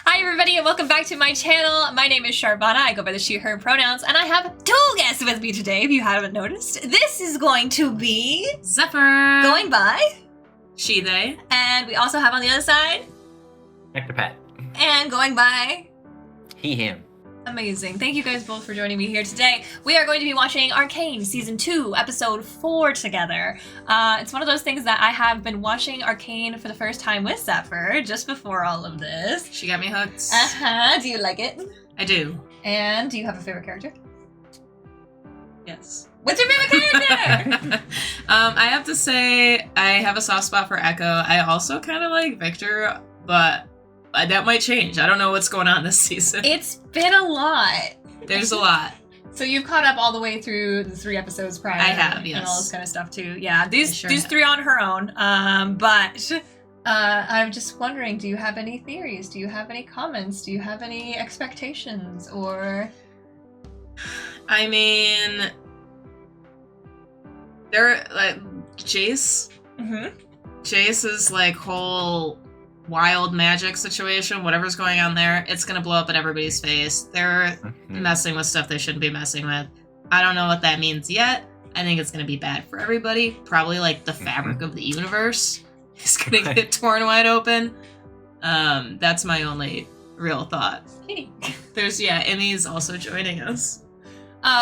Hi everybody and welcome back to my channel. My name is Charvana, I go by the she, her pronouns, and I have two guests with me today, if you haven't noticed. This is going to be... ZEPHYRR! Going by... She, they. And we also have on the other side... ACTORPAT. And going by... He, him. Amazing. Thank you guys both for joining me here today. We are going to be watching Arcane Season 2, Episode 4 together. It's one of those things that I have been watching Arcane for the first time with ZEPHYRR just before all of this. She got me hooked. Uh-huh. Do you like it? I do. And do you have a favorite character? Yes. What's your favorite character? I have to say I have a soft spot for Echo. I also kind of like Victor, but that might change. I don't know what's going on this season. It's been a lot. There's a lot. So you've caught up all the way through the 3 episodes prior. I have, yes. And all this kind of stuff too. Yeah, these sure 3 on her own. But I'm just wondering, do you have any theories? Do you have any comments? Do you have any expectations? Or... I mean... They're like... Jace? Mm-hmm. Jace's like whole... wild magic situation, whatever's going on there, it's gonna blow up in everybody's face. They're messing with stuff they shouldn't be messing with. I don't know what that means yet. I think it's gonna be bad for everybody. Probably like the fabric of the universe is gonna get torn wide open. That's my only real thought. There's, Emmy's also joining us.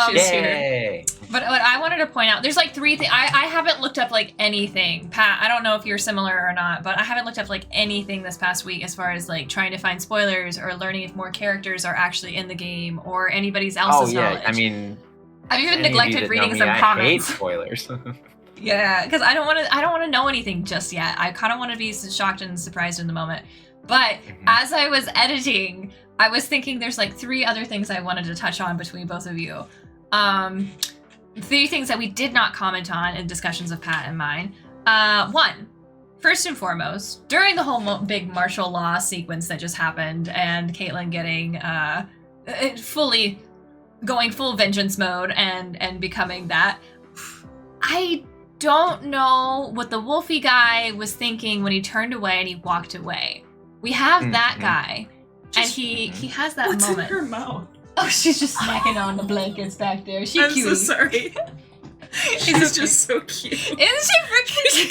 She's here. But what I wanted to point out, there's like 3 things. I haven't looked up like anything. Pat, I don't know if you're similar or not, but I haven't looked up like anything this past week as far as like trying to find spoilers or learning if more characters are actually in the game or anybody's else's knowledge. I mean, I've even neglected reading some comments. I hate spoilers. Yeah, because I don't want to know anything just yet. I kind of want to be shocked and surprised in the moment. But as I was editing, I was thinking there's like 3 other things I wanted to touch on between both of you. 3 things that we did not comment on in discussions of Pat and mine. 1, first and foremost, during the whole big martial law sequence that just happened and Caitlyn getting going full vengeance mode and becoming that, I don't know what the Wolfie guy was thinking when he turned away and he walked away. We have that guy, and he has that What's moment. in her mouth? Oh, she's just smacking on the blankets back there. She's cute. I'm so sorry. She's just so cute. Isn't she freaking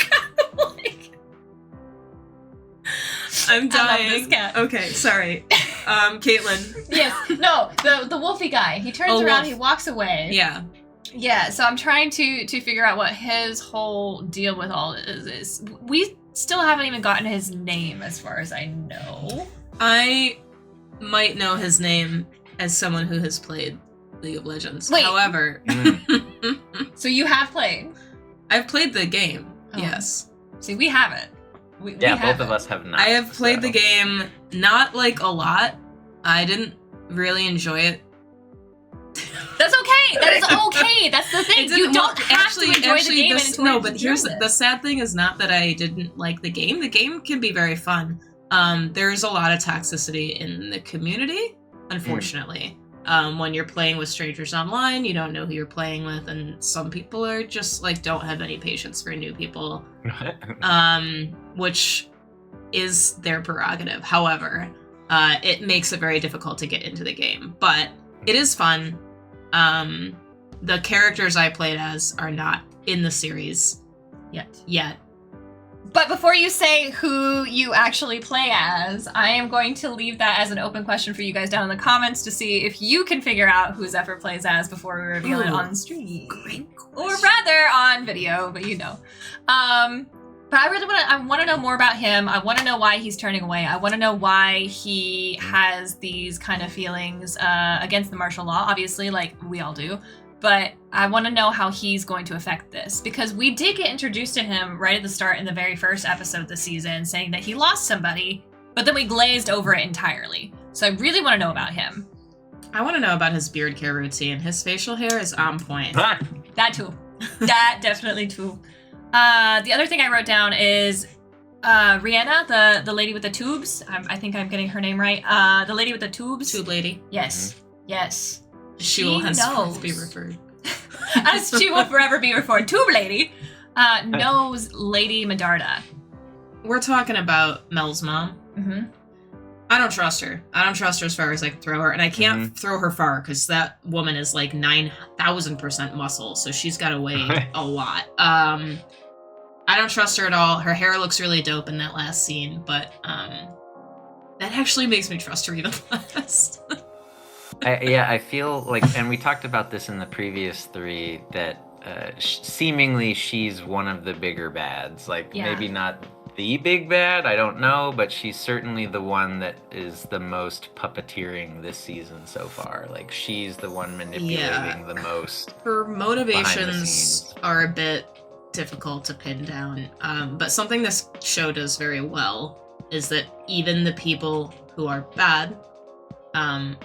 cute? I'm dying. I love this cat. Okay, sorry. Caitlyn. Yes. No, the Wolfie guy. He turns around, Wolf. he walks away. Yeah. Yeah, so I'm trying to figure out what his whole deal with all this is. We still haven't even gotten his name as far as I know. I might know his name as someone who has played League of Legends. Wait. However, So you have played? I've played the game. Oh. Yes. See, we haven't. We both haven't. of us have not. I have played the game, not like a lot. I didn't really enjoy it. That's okay. That is okay. That's the thing. You don't have to enjoy the game. No, but here's the sad thing is not that I didn't like the game. The game can be very fun. There's a lot of toxicity in the community, unfortunately. When you're playing with strangers online, you don't know who you're playing with, and some people are just like don't have any patience for new people, which is their prerogative. However, it makes it very difficult to get into the game, but it is fun. The characters I played as are not in the series yet. But before you say who you actually play as, I am going to leave that as an open question for you guys down in the comments to see if you can figure out who ZEPHYRR plays as before we reveal it on stream. Great question. Or rather on video, but you know. But I really want to know more about him. I want to know why he's turning away. I want to know why he has these kind of feelings against the martial law, obviously, like we all do. But I want to know how he's going to affect this, because we did get introduced to him right at the start in the very first episode this season, saying that he lost somebody, but then we glazed over it entirely. So I really want to know about him. I want to know about his beard care routine. His facial hair is on point. That too. That definitely too. The other thing I wrote down is Rihanna, the lady with the tubes. I think I'm getting her name right. The lady with the tubes. Tube lady. Yes. Yes. She will henceforth be referred. As she will forever be referred. Tube lady knows Lady Medarda. We're talking about Mel's mom. Mm-hmm. I don't trust her. I don't trust her as far as I can throw her. And I can't throw her far because that woman is like 9,000% muscle. So she's got to weigh a lot. I don't trust her at all. Her hair looks really dope in that last scene. But that actually makes me trust her even less. I feel like, and we talked about this in the previous 3, that seemingly she's one of the bigger bads. Like, maybe not the big bad, I don't know, but she's certainly the one that is the most puppeteering this season so far. Like, she's the one manipulating the most. Her motivations are a bit difficult to pin down, but something this show does very well is that even the people who are bad,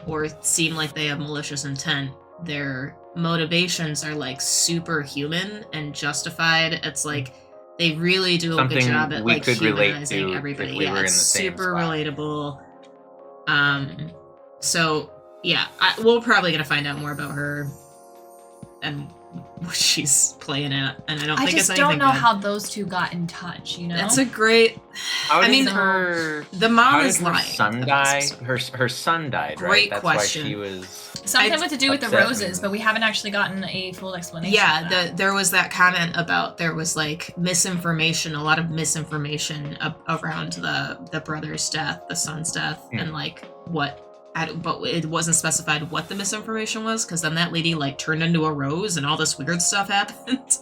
or seem like they have malicious intent, their motivations are like superhuman and justified. It's like they really do a good job at like humanizing everybody. If we were in the same super spot. relatable. So yeah, we're probably gonna find out more about her and what she's playing at, and I don't think it's anything don't know good. how those two got in touch. You know, That's a great. I mean, the mom is her lying. son die? Her son died, right? Great That's question. why she was. something with to do with the upset roses, me. but we haven't actually gotten a full explanation. Yeah, of that. there was that comment about there was like misinformation, a lot of misinformation around the brother's death, the son's death, and like what. But it wasn't specified what the misinformation was, because then that lady like turned into a rose and all this weird stuff happened.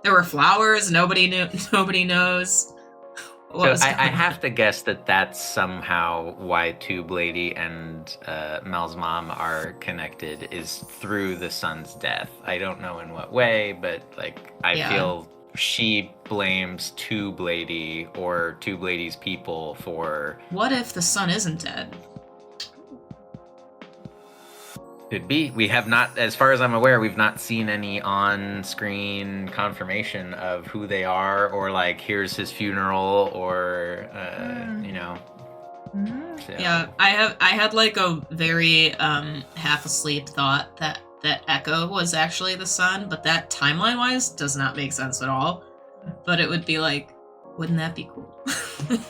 There were flowers. Nobody knew. Nobody knows. So I have to guess that that's somehow why Tube Lady and Mel's mom are connected, is through the son's death. I don't know in what way, but like I feel she blames Tube Lady or Tube Lady's people for. What if the son isn't dead? Could be. We have not, as far as I'm aware, we've not seen any on-screen confirmation of who they are, or like, here's his funeral, or you know. So. Yeah, I had like a very half asleep thought that Echo was actually the son, but that timeline wise does not make sense at all. But it would be like, wouldn't that be cool?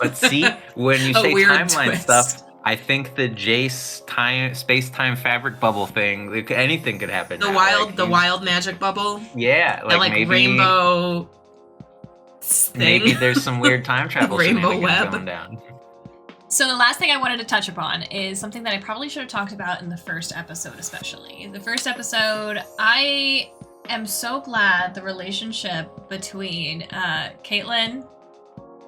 But see, when you say timeline twist. stuff, I think the Jace space-time fabric bubble thing, anything could happen. The wild magic bubble. Yeah, like maybe rainbow thing. Maybe there's some weird time travel Rainbow web going down. So the last thing I wanted to touch upon is something that I probably should have talked about in the first episode, especially. The first episode, I am so glad the relationship between Caitlin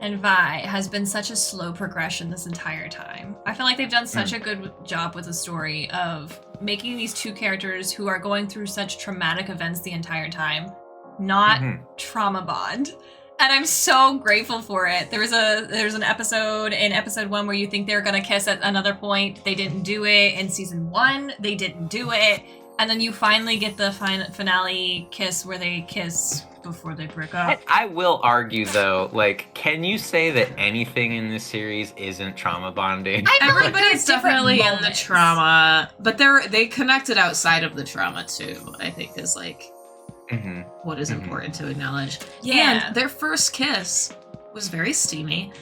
and Vi has been such a slow progression this entire time. I feel like they've done such a good job with the story of making these two characters who are going through such traumatic events the entire time not trauma bond. And I'm so grateful for it. There's an episode in episode 1 where you think they're gonna kiss at another point. They didn't do it. In season 1, they didn't do it. And then you finally get the finale kiss where they kiss before they break up. I will argue though, like, can you say that anything in this series isn't trauma bonding? Everybody's definitely in the trauma, but they connected outside of the trauma too, I think is like what is important to acknowledge. Yeah. And their first kiss was very steamy.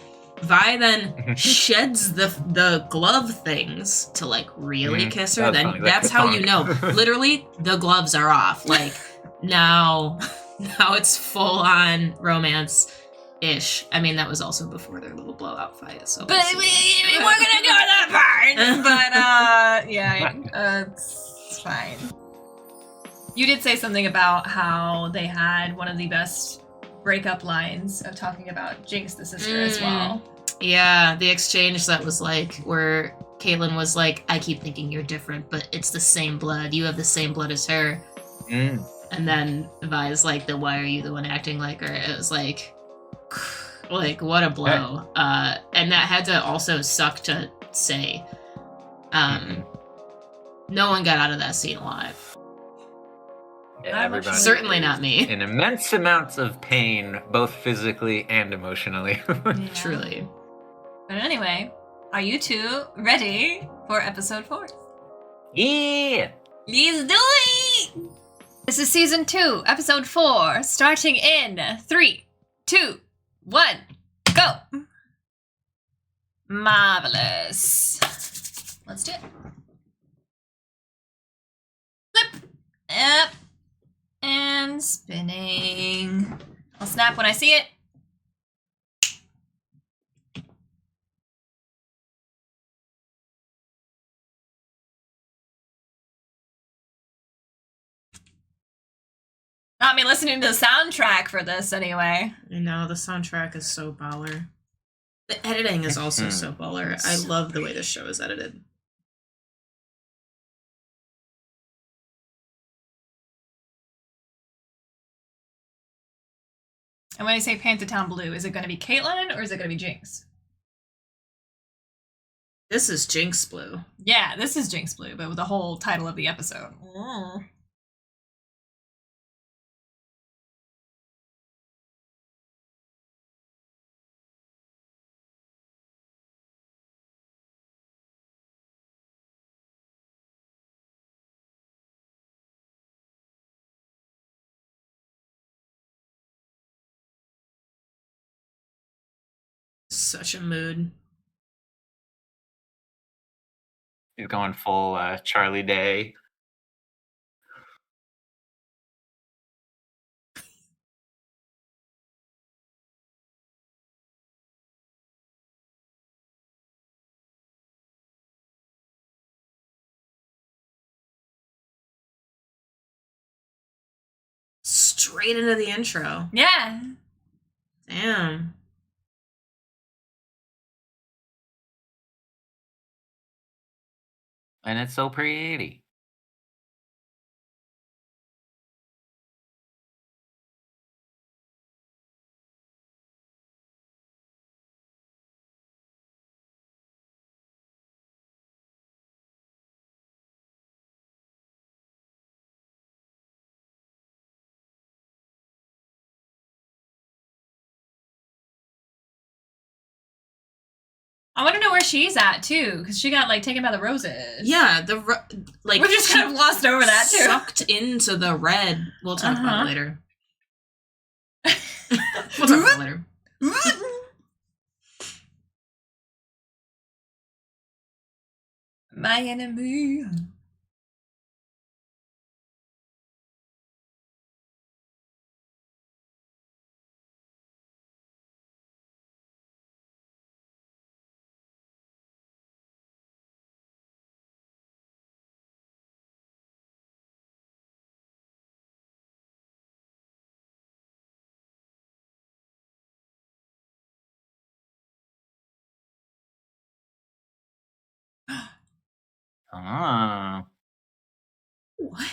Vi then sheds the glove things to like really kiss her. Then that's how you know. Literally, the gloves are off. Like now it's full on romance-ish. I mean, that was also before their little blowout fight. So, but we're gonna go to that part. But it's fine. You did say something about how they had one of the best breakup lines of talking about Jinx, the sister, as well. Yeah, the exchange that was like where Caitlin was like, I keep thinking you're different, but it's the same blood. You have the same blood as her. And then Vi's like, then why are you the one acting like her? It was like what a blow. And that had to also suck to say. No one got out of that scene alive. Yeah, everybody certainly not me. In immense amounts of pain, both physically and emotionally. Truly. But anyway, are you two ready for episode 4? Yeah! Let's do it! This is season 2, episode 4, starting in 3, 2, 1, go! Marvelous. Let's do it. Flip. Yep. And spinning. I'll snap when I see it. Not me listening to the soundtrack for this anyway. I know, the soundtrack is so baller. The editing is also so baller. I love the way this show is edited. And when I say Pantatown Blue, is it going to be Caitlyn or is it going to be Jinx? This is Jinx Blue. Yeah, this is Jinx Blue, but with the whole title of the episode. Mm. Such a mood. He's going full Charlie Day. Straight into the intro. Yeah. Damn. And it's so pretty. I want to know where she's at too, because she got like taken by the roses. Yeah, like we just kind of glossed over that too. Sucked into the red. We'll talk about it later. We'll talk about it later. My enemy. Ah. What?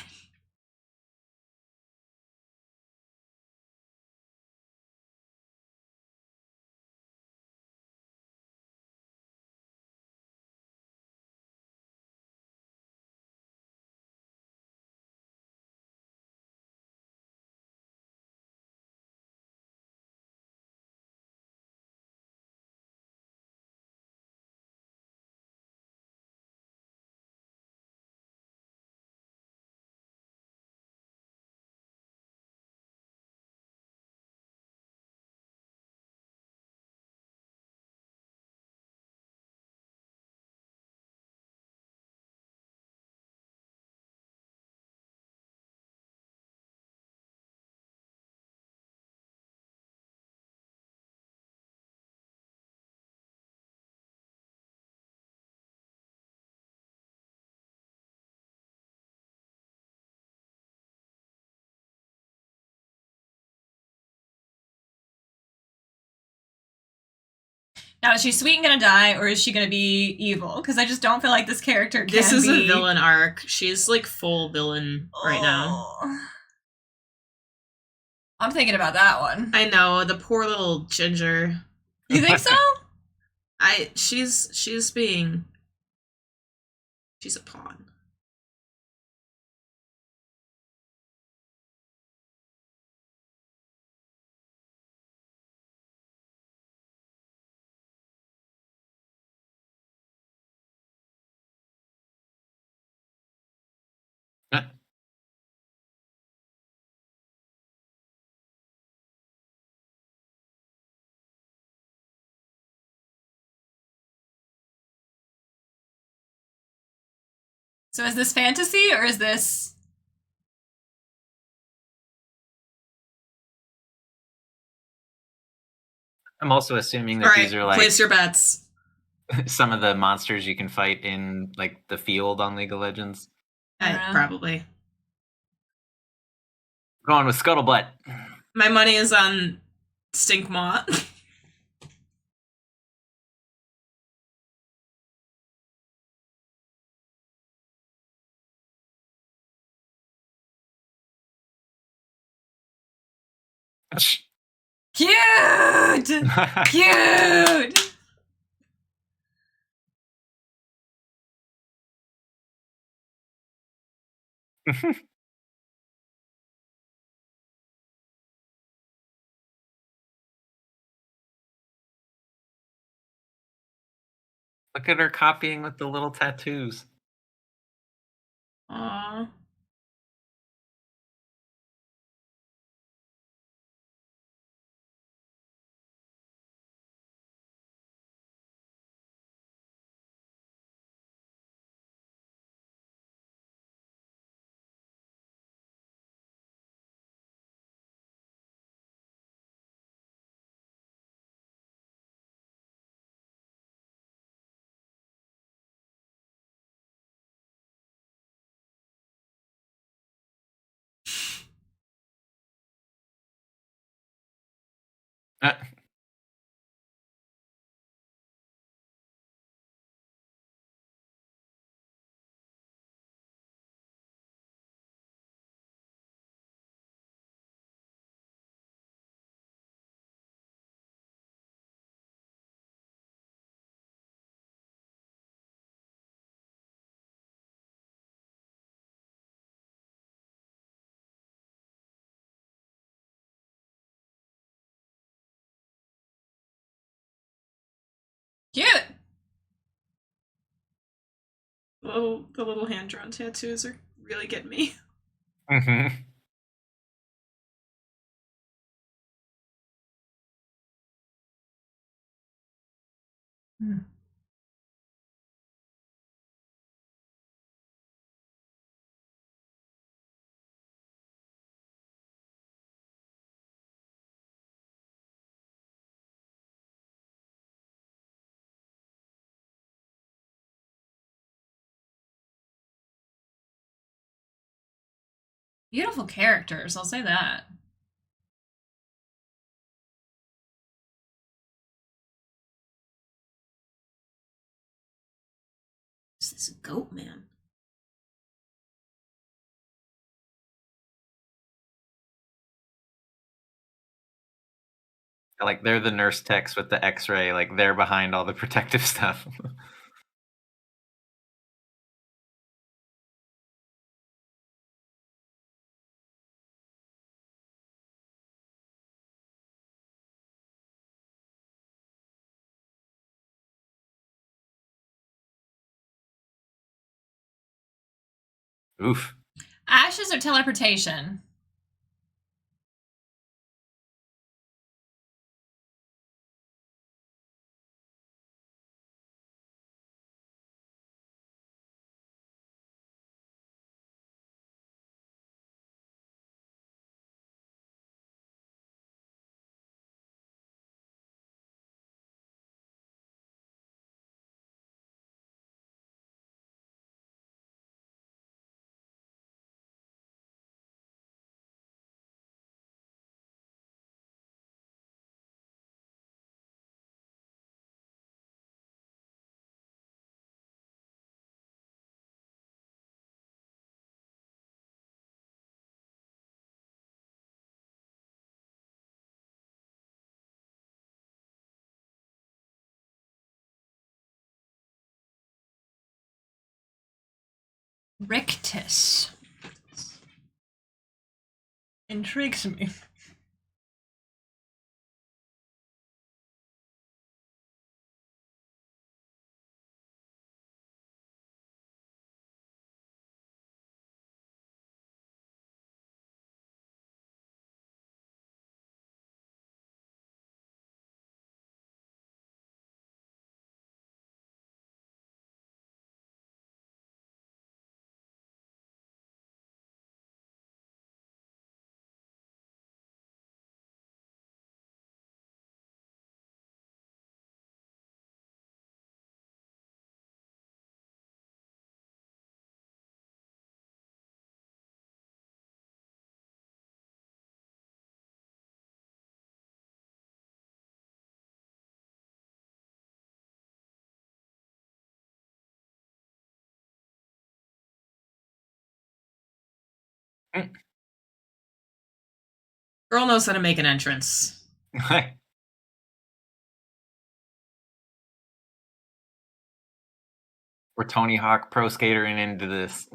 Now, is she sweet and gonna die, or is she gonna be evil? Because I just don't feel like this character can be... This is a villain arc. She's, like, full villain right now. I'm thinking about that one. I know, the poor little Ginger. You think so? She's a pawn. So is this fantasy or is this... I'm also assuming that these are like place your bets. some of the monsters you can fight in like the field on League of Legends. Probably. Going with Scuttlebutt. My money is on Stinkmaw. Cute! Cute! Look at her copying with the little tattoos. Aww. Cute! Oh, the little hand-drawn tattoos are really getting me. Mm-hmm. Beautiful characters, I'll say that. This is a goat man. Like they're the nurse techs with the X-ray, like they're behind all the protective stuff. Oof. Ashes or teleportation? Rictus. Intrigues me. Girl knows how to make an entrance. We're Tony Hawk pro skatering into this.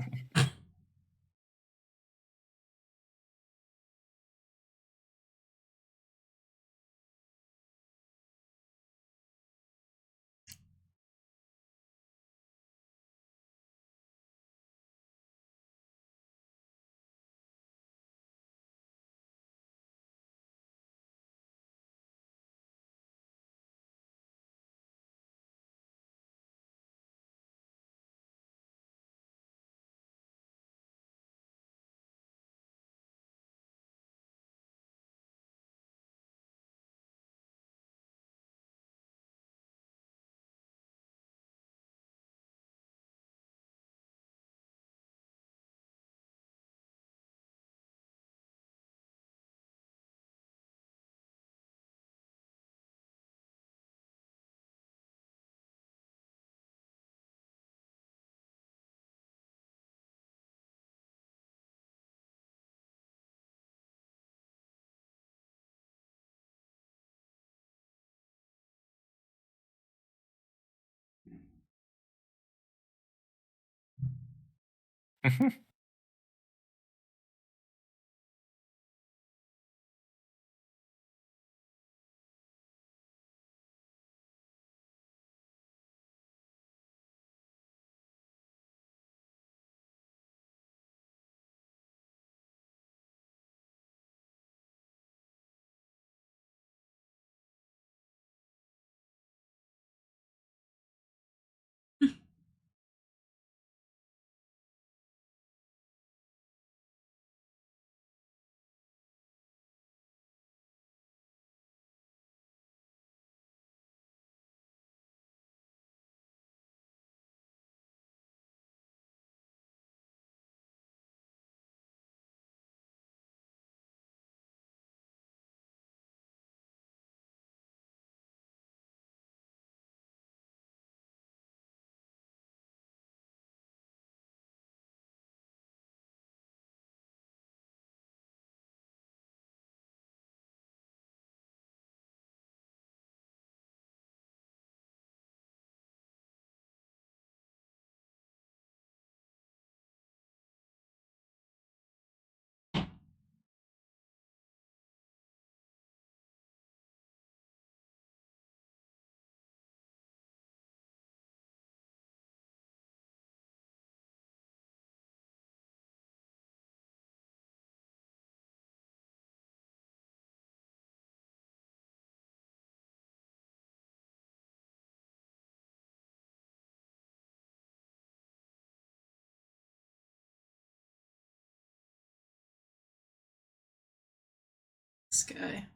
This guy.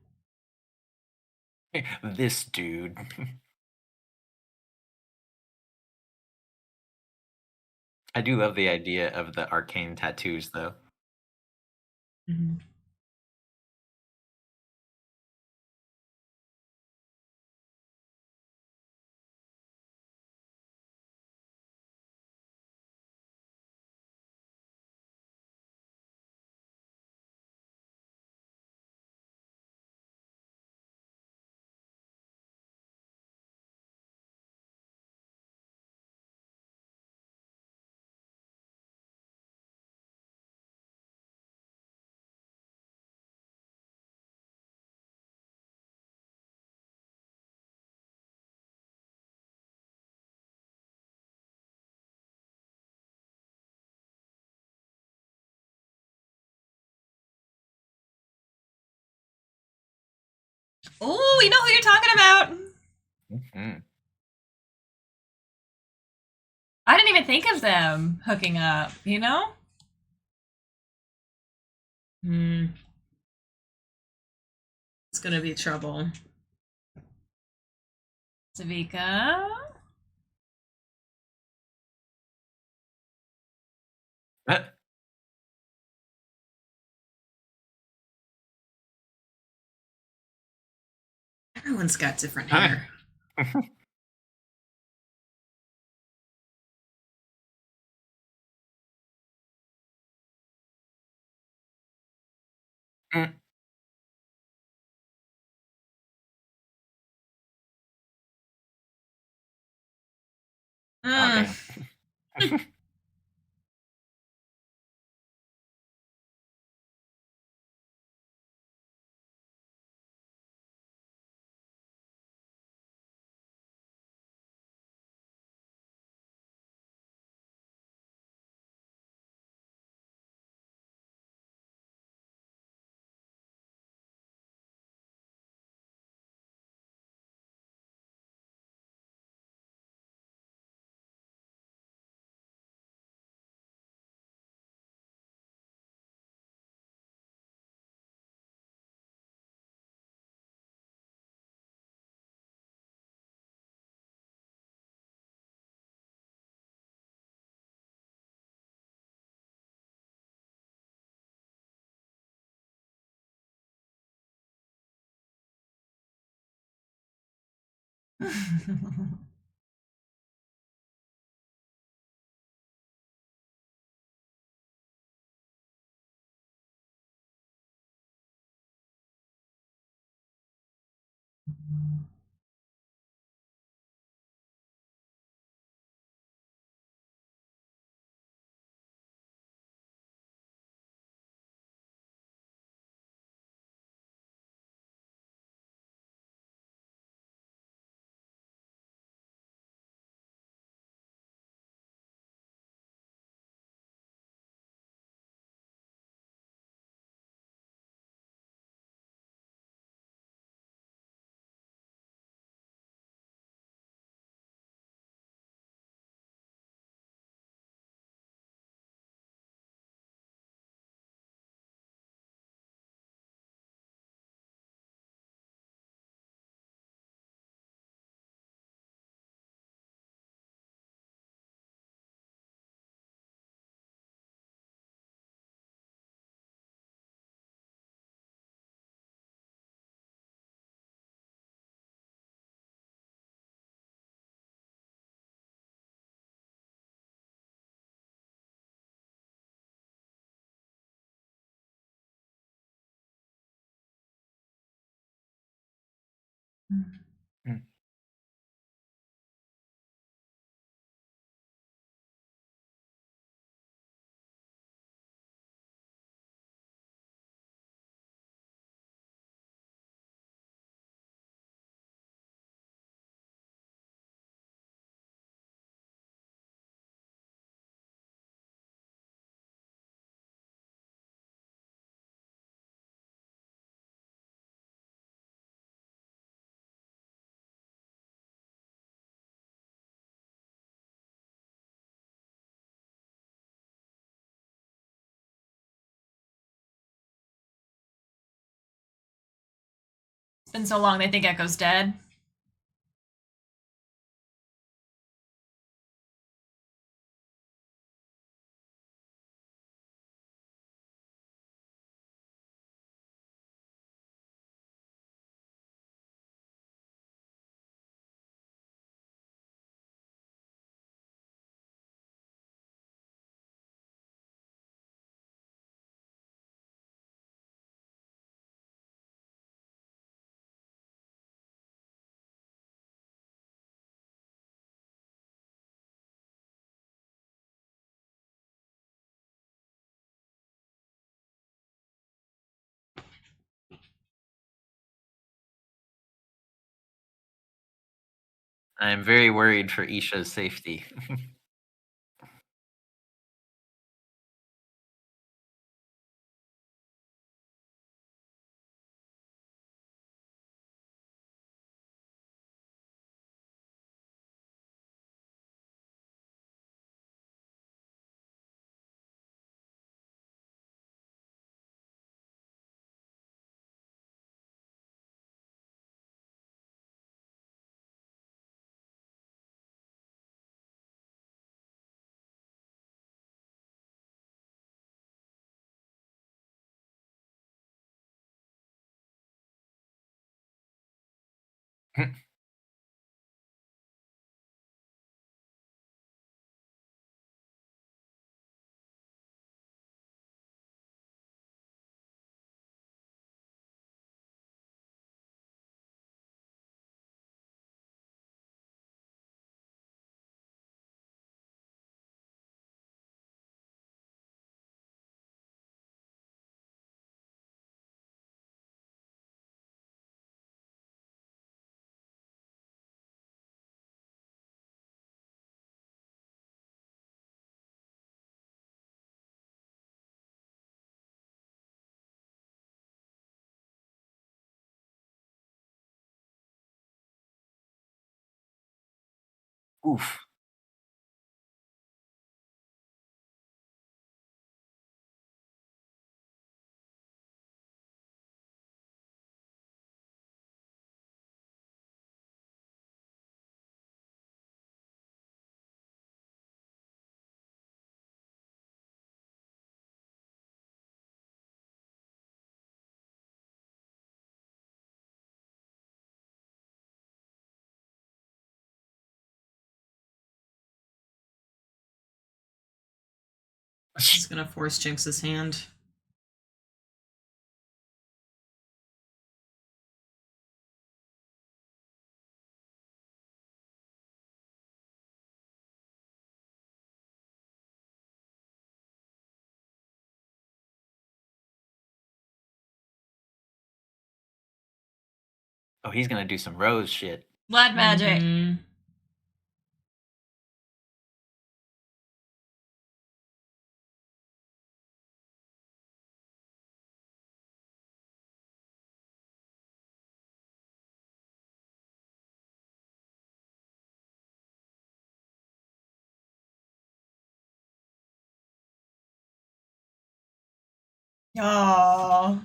This dude. I do love the idea of the arcane tattoos, though. Mm-hmm. Oh, you know who you're talking about. Mm-hmm. I didn't even think of them hooking up, you know? Hmm. It's gonna be trouble. Savika. Everyone's got different hair. Mm. Oh, Mm. damn. Mm. It's been so long they think Echo's dead. I'm very worried for Isha's safety. Oof. She's gonna force Jinx's hand. Oh, he's gonna do some Rose shit. Blood magic. Mhm. Oh.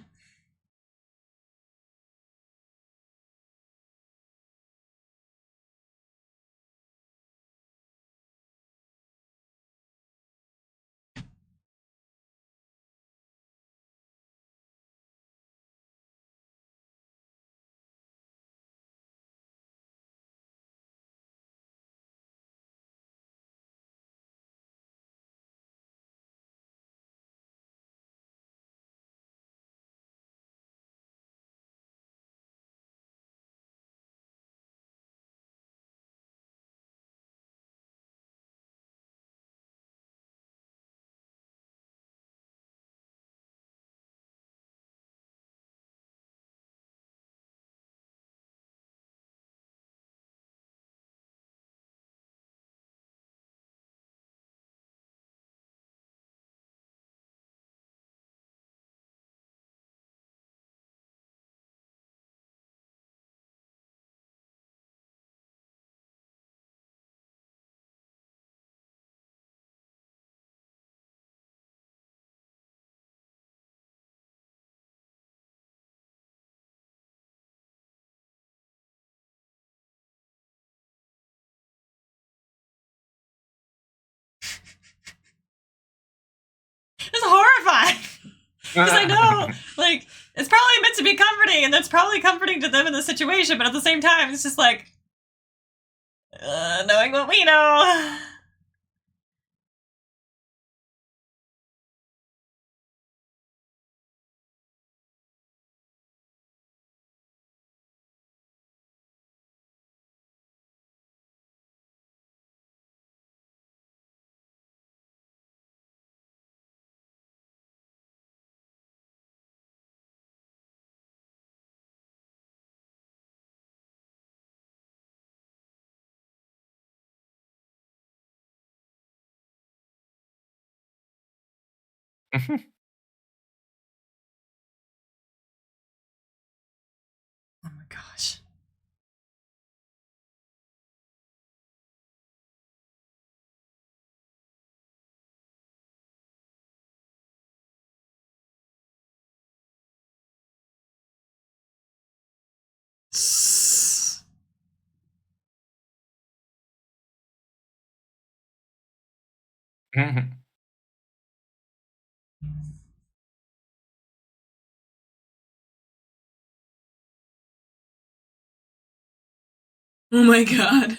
It's horrifying. Because I know, like, it's probably meant to be comforting, and that's probably comforting to them in the situation, but at the same time, it's just like, knowing what we know. Oh my gosh. Oh my god.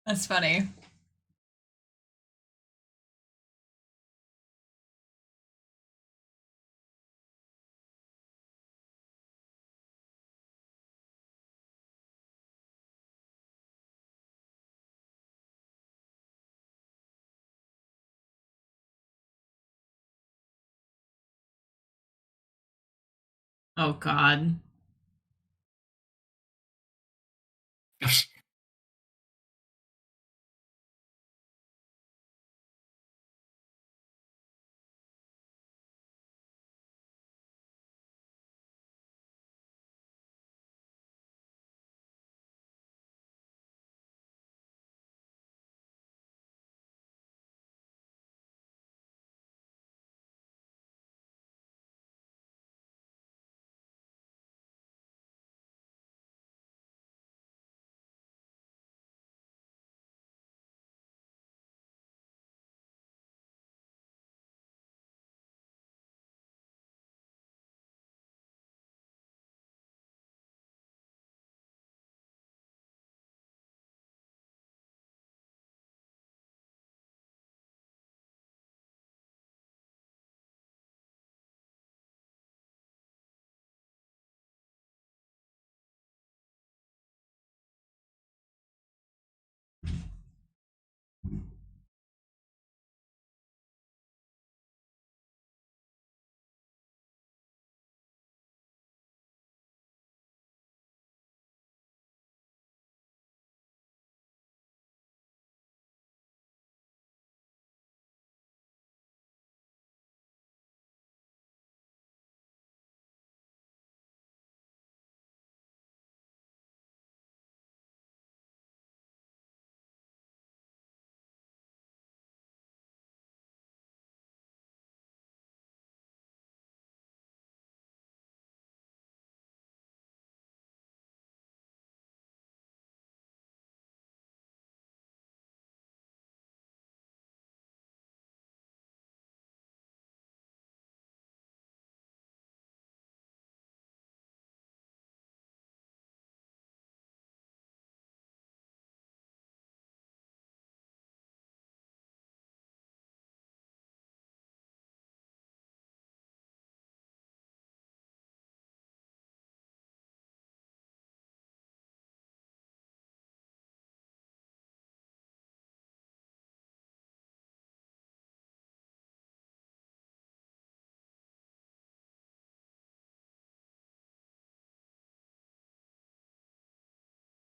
That's funny. Oh god.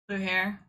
Blue hair.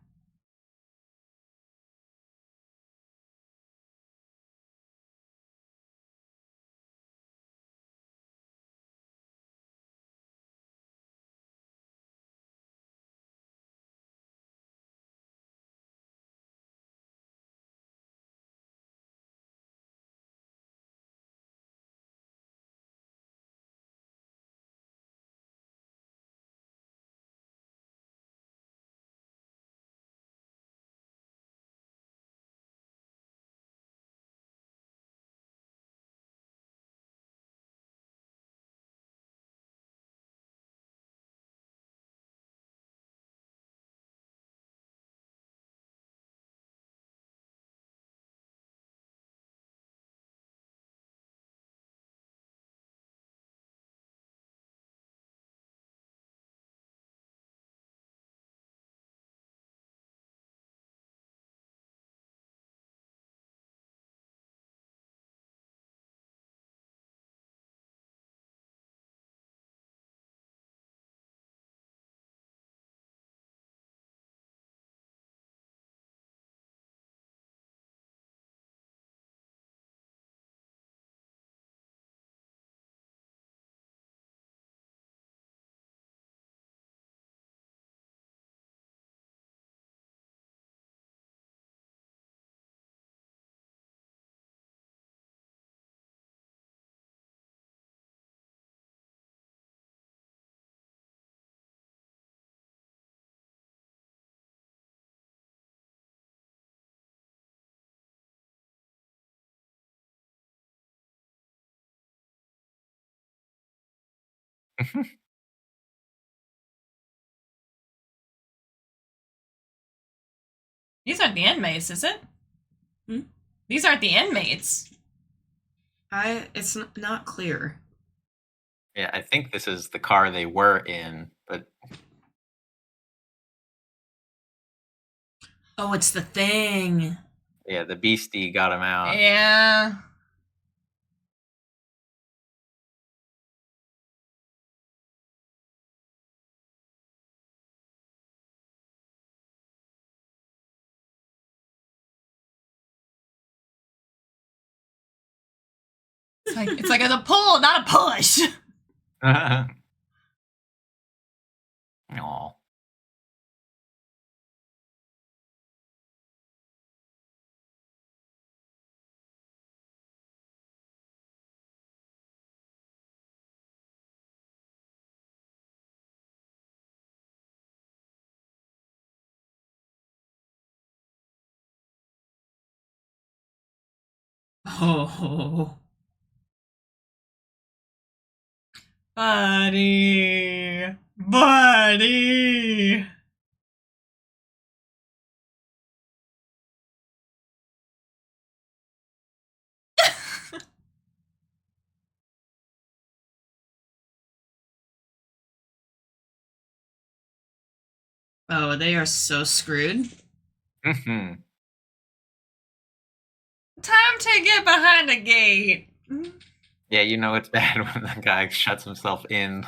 These aren't the inmates, is it? Hmm? These aren't the inmates. It's not clear. Yeah, I think this is the car they were in, but Oh, it's the thing. yeah, the beastie got him out. Yeah. It's like a pull, not a push. Aw. Oh. Buddy. Buddy. Oh, they are so screwed. Mhm. Time to get behind a gate. Yeah, you know it's bad when the guy shuts himself in.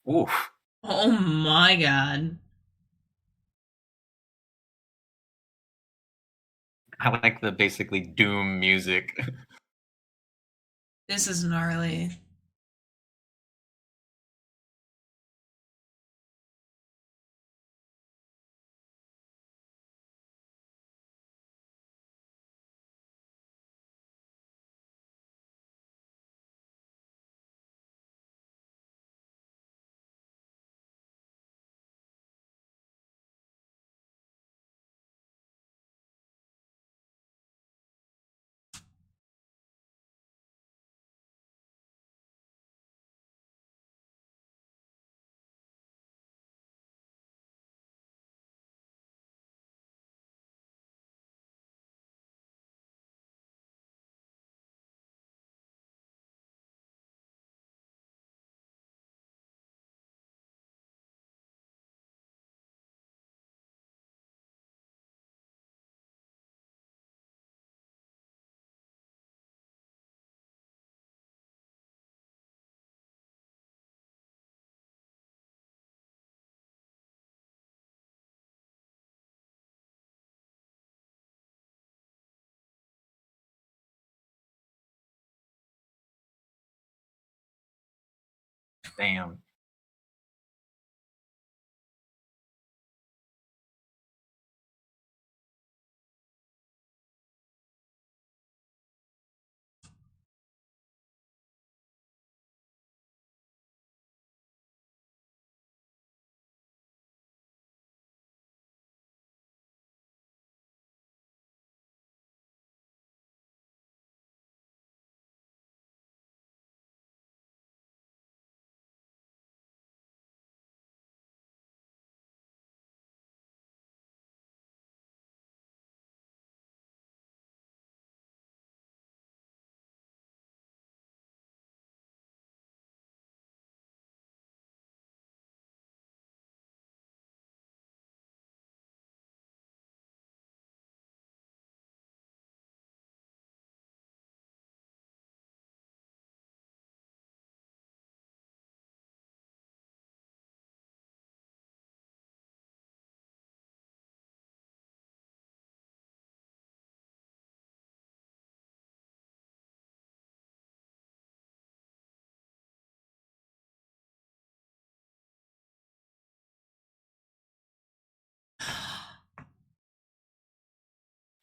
Oof. Oh my god. I like the basically doom music. This is gnarly. Damn.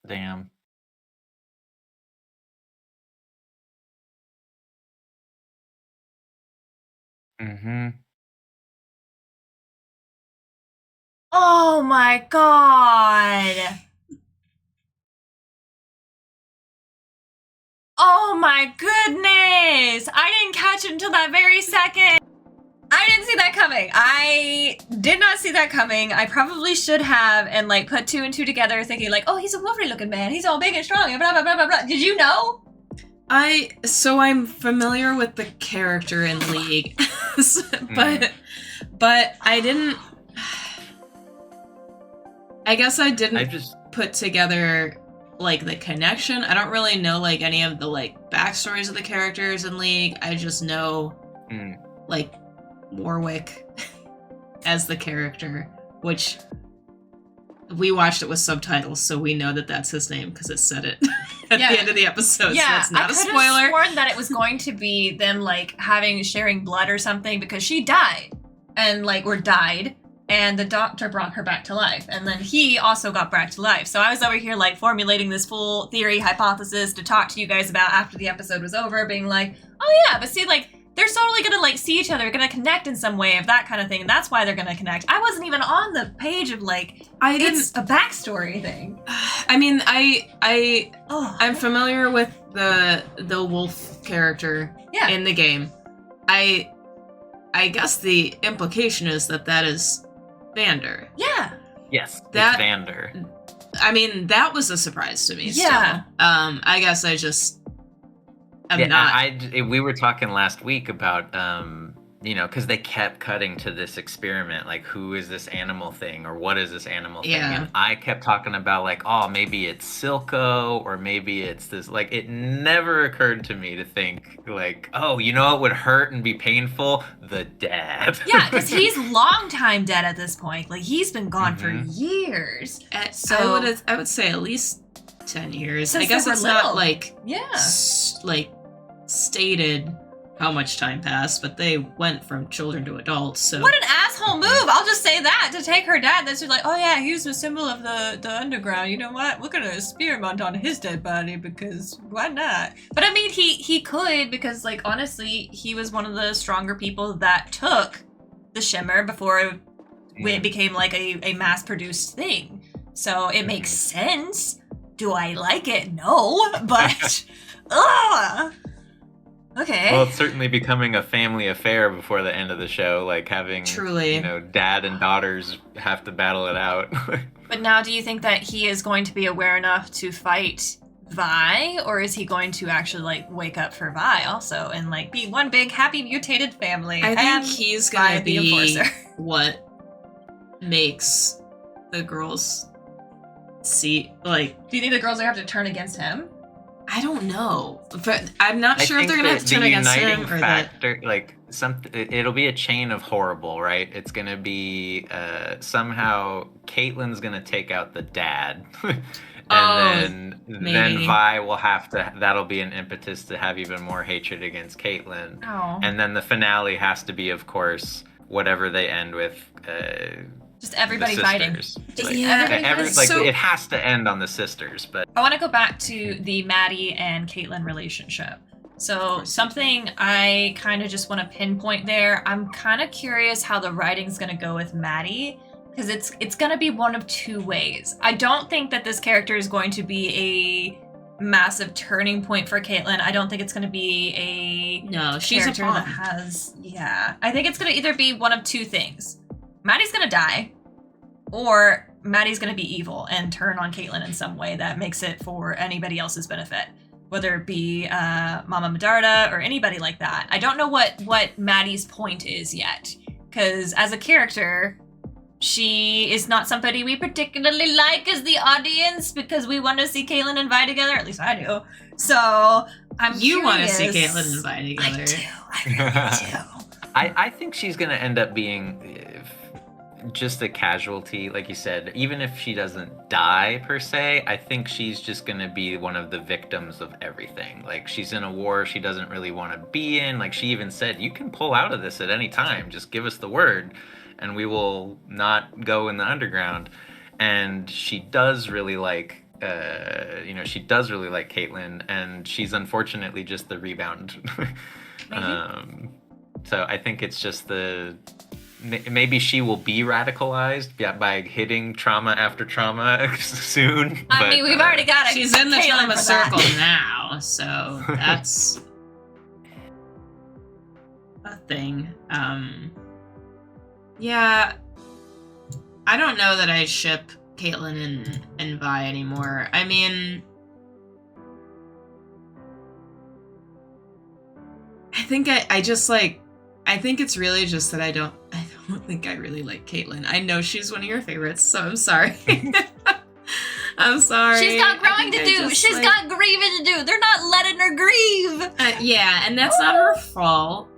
Damn. Mm-hmm. Oh my god. Oh my goodness! I didn't catch it until that very second. I didn't see that coming. I did not see that coming. I probably should have and like put 2 and 2 together thinking like, oh, he's a wolverine looking man. He's all big and strong and blah, blah, blah, blah, blah. Did you know? I'm familiar with the character in League, but I didn't. I guess I didn't put together like the connection. I don't really know like any of the like backstories of the characters in League. I just know like Warwick as the character, which we watched it with subtitles, so we know that that's his name because it said it at the end of the episode. Yeah, so it's not a spoiler. I could have sworn that it was going to be them like sharing blood or something because she died and died. And the doctor brought her back to life. And then he also got back to life. So I was over here like formulating this full theory, hypothesis to talk to you guys about after the episode was over, being like, oh yeah, but see, like, they're totally gonna like see each other, gonna connect in some way of that kind of thing. And that's why they're gonna connect. I wasn't even on the page of like, it's a backstory thing. I mean, I'm familiar with the wolf character in the game. I guess the implication is that is Vander. Yeah. Yes, it's Vander. I mean, that was a surprise to me. Yeah. Still. I guess I just am not. We were talking last week about because they kept cutting to this experiment, like who is this animal thing or what is this animal thing? And I kept talking about like, oh, maybe it's Silco or maybe it's this. Like, it never occurred to me to think like, oh, you know what would hurt and be painful? The dad. Yeah, because he's long time dead at this point. Like, he's been gone for years. So I would say at least 10 years. I guess it's not like stated how much time passed, but they went from children to adults, so... What an asshole move! I'll just say that, to take her dad, that's just like, oh yeah, he was a symbol of the underground, you know what? We're gonna experiment on his dead body, because why not? But I mean, he could, because, like, honestly, he was one of the stronger people that took the Shimmer before it became, like, a mass-produced thing. So it makes sense. Do I like it? No, but... ugh! Okay. Well, it's certainly becoming a family affair before the end of the show, like having dad and daughters have to battle it out. But now, do you think that he is going to be aware enough to fight Vi, or is he going to actually like wake up for Vi also and like be one big happy mutated family? I think he's gonna be what makes the girls see like. Do you think the girls are going to have to turn against him? I don't know, but I'm not sure if they're gonna have to turn against him or factor, like it'll be a chain of horrible, right? It's gonna be somehow Caitlyn's gonna take out the dad, And then maybe. Vi will that'll be an impetus to have even more hatred against Caitlyn. Oh. And then the finale has to be, of course, whatever they end with. Just everybody the fighting. sisters. Just Yeah. everybody fighting. It has to end on the sisters, but I want to go back to the Maddie and Caitlyn relationship. So something I kind of just want to pinpoint there. I'm kind of curious how the writing's going to go with Maddie, because it's going to be one of two ways. I don't think that this character is going to be a massive turning point for Caitlyn. I don't think it's going to be she's a character pawn. that has I think it's going to either be one of two things. Maddie's going to die, or Maddie's going to be evil and turn on Caitlyn in some way that makes it for anybody else's benefit. Whether it be Mama Medarda or anybody like that. I don't know what Maddie's point is yet. Because as a character, she is not somebody we particularly like as the audience, because we want to see Caitlyn and Vi together. At least I do. So I'm You want to curious. see Caitlyn and Vi together. I really do. I think she's gonna end up being just a casualty, like you said. Even if she doesn't die per se, I think she's just gonna be one of the victims of everything. Like, she's in a war she doesn't really want to be in. Like, she even said, you can pull out of this at any time, just give us the word and we will not go in the underground. And she does really like Caitlyn, and she's unfortunately just the rebound. So I think it's just maybe she will be radicalized by hitting trauma after trauma soon. I mean, we've already got it. She's in the trauma circle now, so that's a thing. Yeah, I don't know that I ship Caitlyn and Vi anymore. I mean, I think I think it's really just that I don't think I really like Caitlyn. I know she's one of your favorites, so I'm sorry. I'm sorry. She's got growing to do. She's got grieving to do. They're not letting her grieve. Yeah, and that's not her fault.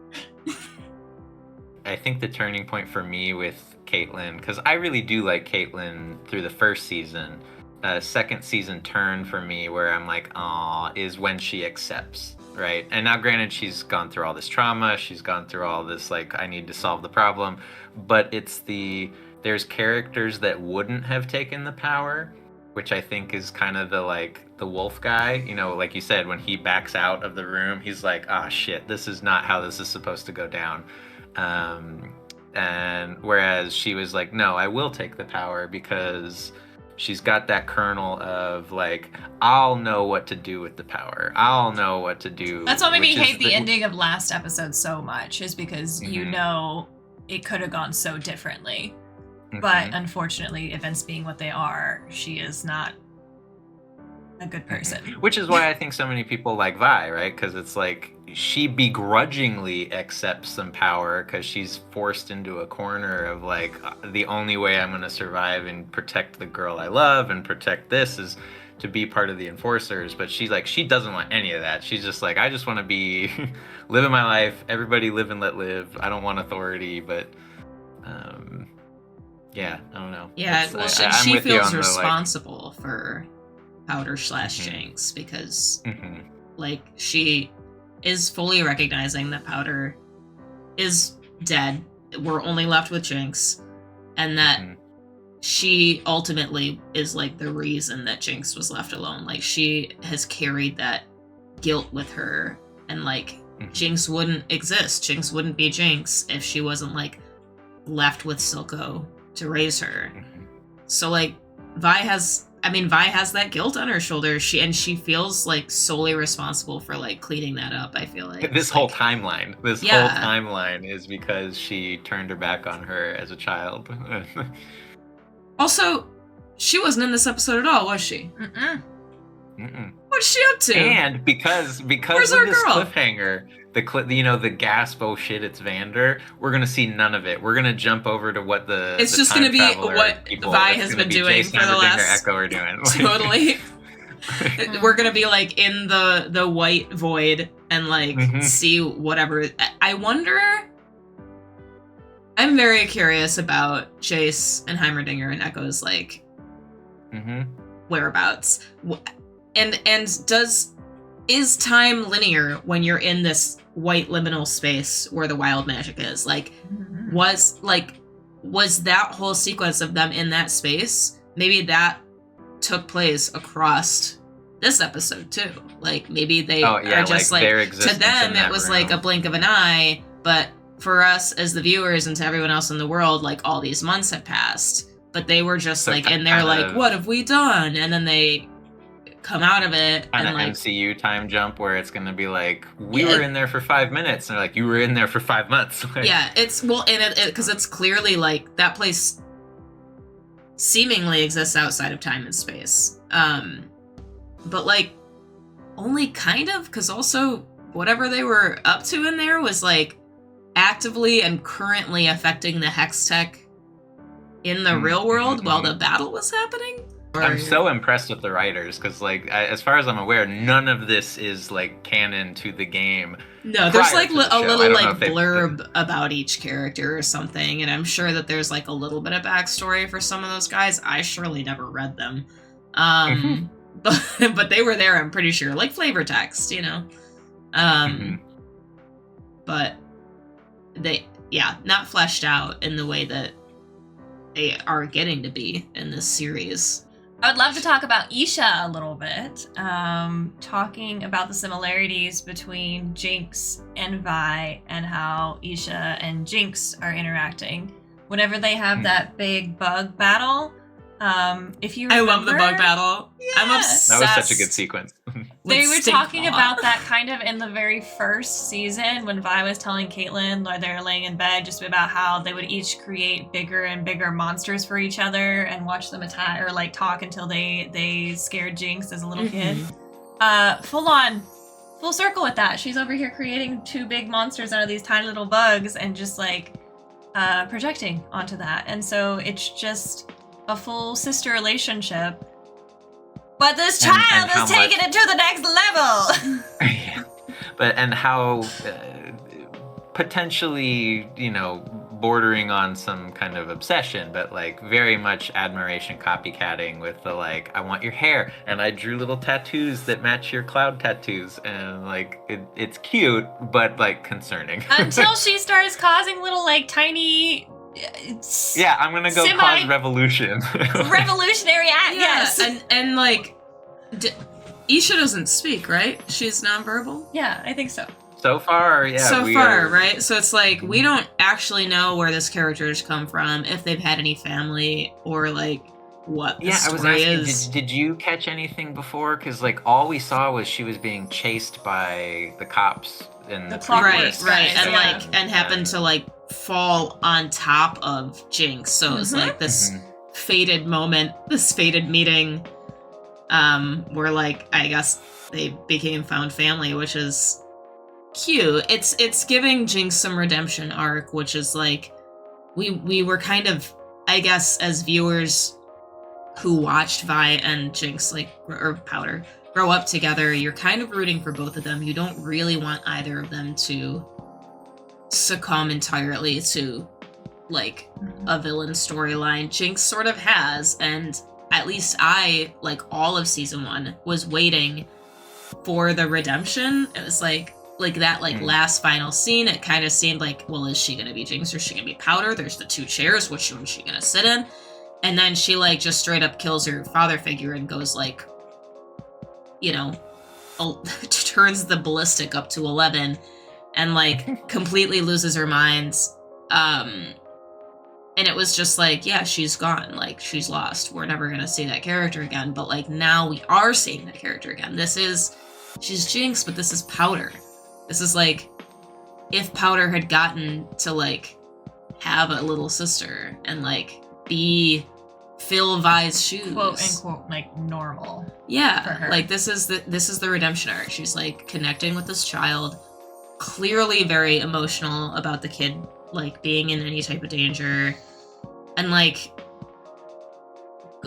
I think the turning point for me with Caitlyn, because I really do like Caitlyn through the first season. Second season turn for me where I'm like, aw, is when she accepts. Right. And now, granted, she's gone through all this trauma. She's gone through all this, like, I need to solve the problem. But there's characters that wouldn't have taken the power, which I think is kind of the wolf guy. You know, like you said, when he backs out of the room, he's like, ah, shit, this is not how this is supposed to go down. And whereas she was like, no, I will take the power, because she's got that kernel of, like, I'll know what to do with the power. I'll know what to do. That's what made me hate the ending of last episode so much, is because you know it could have gone so differently. But unfortunately, events being what they are, she is not a good person. Which is why I think so many people like Vi, right? Because it's like she begrudgingly accepts some power because she's forced into a corner of, like, the only way I'm going to survive and protect the girl I love and protect this is to be part of the enforcers. But she doesn't want any of that. She's just like, I just want to be living my life. Everybody live and let live. I don't want authority, but yeah, I don't know. Yeah, I'm she with you feels on responsible for Powder / Jinx because like, she is fully recognizing that Powder is dead. We're only left with Jinx, and that she ultimately is, like, the reason that Jinx was left alone. Like, she has carried that guilt with her, and, like, Jinx wouldn't exist. Jinx wouldn't be Jinx if she wasn't, like, left with Silco to raise her. So, like, Vi has that guilt on her shoulder. She feels, like, solely responsible for, like, cleaning that up, I feel like. This whole timeline is because she turned her back on her as a child. Also, she wasn't in this episode at all, was she? What's she up to? And because Where's of our this girl? cliffhanger, the gasp, oh shit, it's Vander, we're gonna see none of it. We're gonna jump over to what it's just gonna be what Vi has been doing for the last Echo are doing. Totally. We're gonna be, like, in the white void and, like, see whatever. I wonder. I'm very curious about Chase and Heimerdinger and Echo's, like, whereabouts. And is time linear when you're in this white liminal space where the wild magic is? Like, was that whole sequence of them in that space, maybe that took place across this episode too? Like, maybe they are just like to them it was room. Like a blink of an eye, but for us as the viewers and to everyone else in the world, like all these months have passed, but they were just like in there like, what have we done? And then they come out of it and like MCU time jump where it's gonna be like, we were in there for 5 minutes, and they're like, you were in there for 5 months. Yeah, it's well, and because it's clearly like that place seemingly exists outside of time and space, but like only kind of, because also whatever they were up to in there was like actively and currently affecting the hex tech in the real world while the battle was happening. I'm so impressed with the writers, because like as far as I'm aware, none of this is like canon to the game. No, there's like a little like blurb about each character or something, and I'm sure that there's like a little bit of backstory for some of those guys. I surely never read them, but they were there. I'm pretty sure, like flavor text, you know. But they, not fleshed out in the way that they are getting to be in this series. I would love to talk about Isha a little bit, talking about the similarities between Jinx and Vi and how Isha and Jinx are interacting. Whenever they have that big bug battle, if you remember... I love the bug battle. Yeah. I'm obsessed. That was such a good sequence. They were talking about that kind of in the very first season when Vi was telling Caitlyn, or they're laying in bed, just about how they would each create bigger and bigger monsters for each other and watch them attack or like talk until they scared Jinx as a little kid. Full circle with that. She's over here creating 2 big monsters out of these tiny little bugs and just like projecting onto that. And so it's just a full sister relationship. But this child is taking it to the next level. Yeah. But and how potentially, bordering on some kind of obsession, but like very much admiration copycatting with the like, I want your hair, and I drew little tattoos that match your cloud tattoos, and like it's cute, but like concerning. Until she starts causing little like tiny. Yeah, I'm gonna go cause revolution. Revolutionary act, yes. And like, Isha doesn't speak, right? She's nonverbal? Yeah, I think so. So far, yeah. Right? So it's like, we don't actually know where this character's come from, if they've had any family, or like, what the story is. Did you catch anything before? Because like, all we saw was she was being chased by the cops in the right, and like, and happened to like fall on top of Jinx, so it's like this fated moment, this fated meeting, where like, I guess they became found family, which is cute. It's giving Jinx some redemption arc, which is like, we were kind of, I guess, as viewers who watched Vi and Jinx, like, or Powder, grow up together, you're kind of rooting for both of them. You don't really want either of them to succumb entirely to like a villain storyline. Jinx sort of has, and at least I, like all of season 1, was waiting for the redemption. It was like that like last final scene, it kind of seemed like, well, is she gonna be Jinx or is she gonna be Powder? There's the 2 chairs, which one is she gonna sit in? And then she like just straight up kills her father figure and goes like, turns the ballistic up to 11 and like completely loses her mind. And it was just like, yeah, she's gone. Like, she's lost. We're never gonna see that character again. But like, now we are seeing that character again. She's Jinx, but this is Powder. This is like, if Powder had gotten to like have a little sister and like fill Vi's shoes, quote unquote, like normal. Yeah, for her. Like this is the redemption arc. She's like connecting with this child, clearly very emotional about the kid like being in any type of danger, and like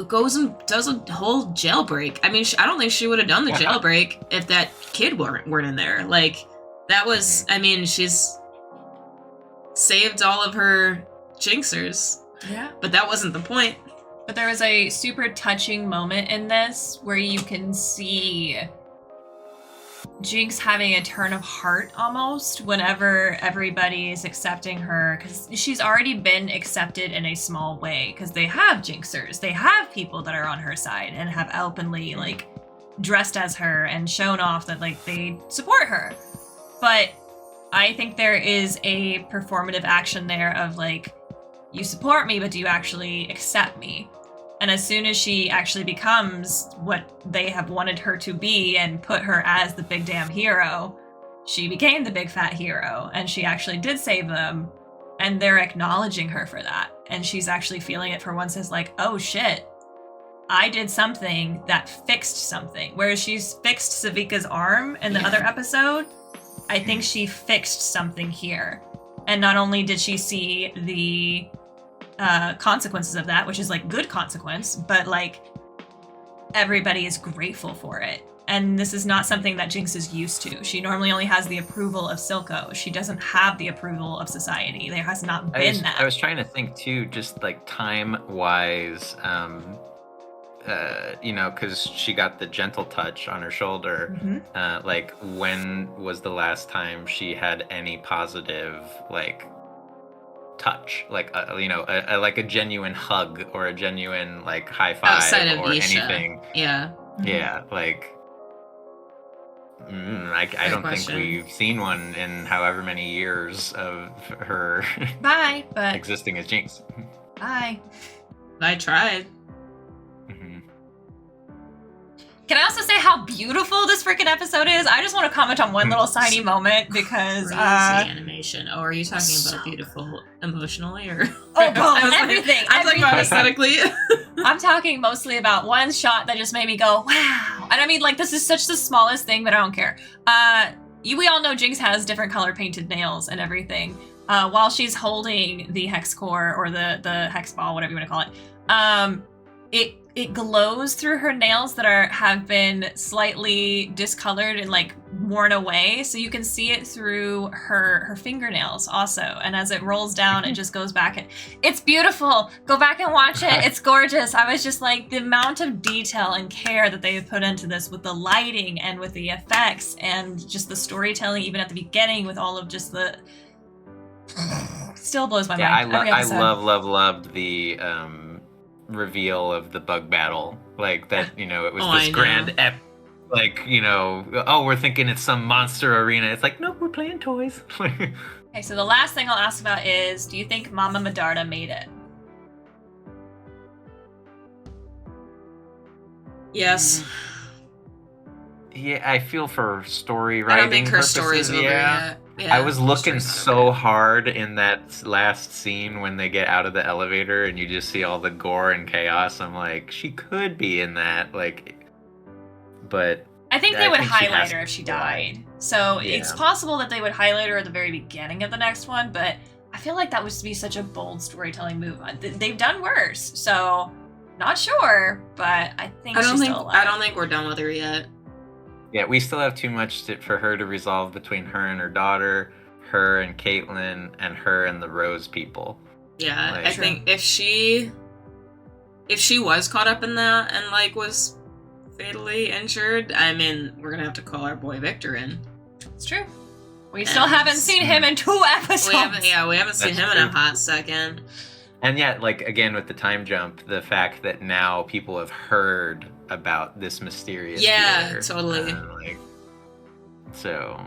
goes and does a whole jailbreak. I mean, I don't think she would have done the jailbreak if that kid weren't in there. Like, that was, I mean, she's saved all of her Jinxers. Yeah. But that wasn't the point. But there was a super touching moment in this where you can see Jinx having a turn of heart almost whenever everybody is accepting her, because she's already been accepted in a small way because they have Jinxers. They have people that are on her side and have openly like dressed as her and shown off that like they support her. But I think there is a performative action there of like, you support me, but do you actually accept me? And as soon as she actually becomes what they have wanted her to be and put her as the big damn hero, she became the big fat hero and she actually did save them, and they're acknowledging her for that. And she's actually feeling it for once as like, oh shit, I did something that fixed something. Whereas she's fixed Savika's arm in the other episode, I think she fixed something here. And not only did she see the consequences of that, which is like good consequence, but like everybody is grateful for it. And this is not something that Jinx is used to. She normally only has the approval of Silco. She doesn't have the approval of society. There has not been that. I was trying to think too, just like time-wise, you know, because she got the gentle touch on her shoulder. Mm-hmm. Like, when was the last time she had any positive, like, touch? Like, you know, like a genuine hug or a genuine, like, high five outside of or Isha. anything. Yeah. Mm-hmm. Yeah, like, I don't think we've seen one in however many years of her Bye, but existing as Jinx. bye. I tried. Can I also say how beautiful this freaking episode is? I just want to comment on one little tiny moment because Crazy animation. Oh, are you talking about beautiful emotionally or? Oh, both, everything. I'm talking about aesthetically. I'm talking mostly about one shot that just made me go, wow. And I mean, like, this is such the smallest thing, but I don't care. We all know Jinx has different color painted nails and everything. While she's holding the hex core or the hex ball, whatever you want to call it, it glows through her nails that have been slightly discolored and like worn away, so you can see it through her fingernails also. And as it rolls down, it just goes back. And it's beautiful. Go back and watch it. It's gorgeous. I was just like, the amount of detail and care that they have put into this with the lighting and with the effects and just the storytelling, even at the beginning with all of just the. Still blows my mind. I loved the reveal of the bug battle, like that, you know, it was this grand like, you know, oh, we're thinking it's some monster arena. It's like, nope, we're playing toys. Okay, so the last thing I'll ask about is, do you think Mama Medarda made it? Yes. Yeah, I feel for story writing. I don't think her purposes, story's over yet. Yeah, I was looking so hard in that last scene when they get out of the elevator and you just see all the gore and chaos. I'm like, she could be in that, like, but I think they would highlight her if she died. So it's possible that they would highlight her at the very beginning of the next one, but I feel like that would be such a bold storytelling move. They've done worse, so not sure, but I think she's still alive. I don't think we're done with her yet. Yeah, we still have too much for her to resolve between her and her daughter, her and Caitlyn, and her and the Rose people. Yeah, like, I think if she was caught up in that and like was fatally injured, I mean, we're gonna have to call our boy Victor in. It's true. We still haven't seen him in 2 episodes. We haven't seen him in a hot second. And yet, like, again, with the time jump, the fact that now people have heard about this mysterious healer, totally. So.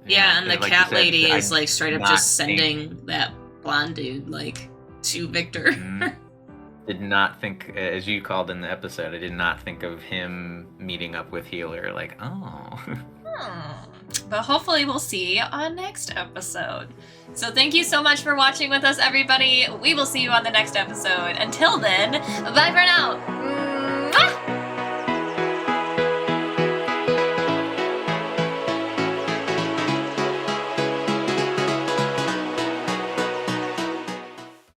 Yeah, and the like cat said, lady is like straight up just sending think... that blonde dude like to Victor. Did not think, as you called in the episode, I did not think of him meeting up with Healer. Like, oh. But hopefully we'll see on next episode. So thank you so much for watching with us, everybody. We will see you on the next episode. Until then, bye for now.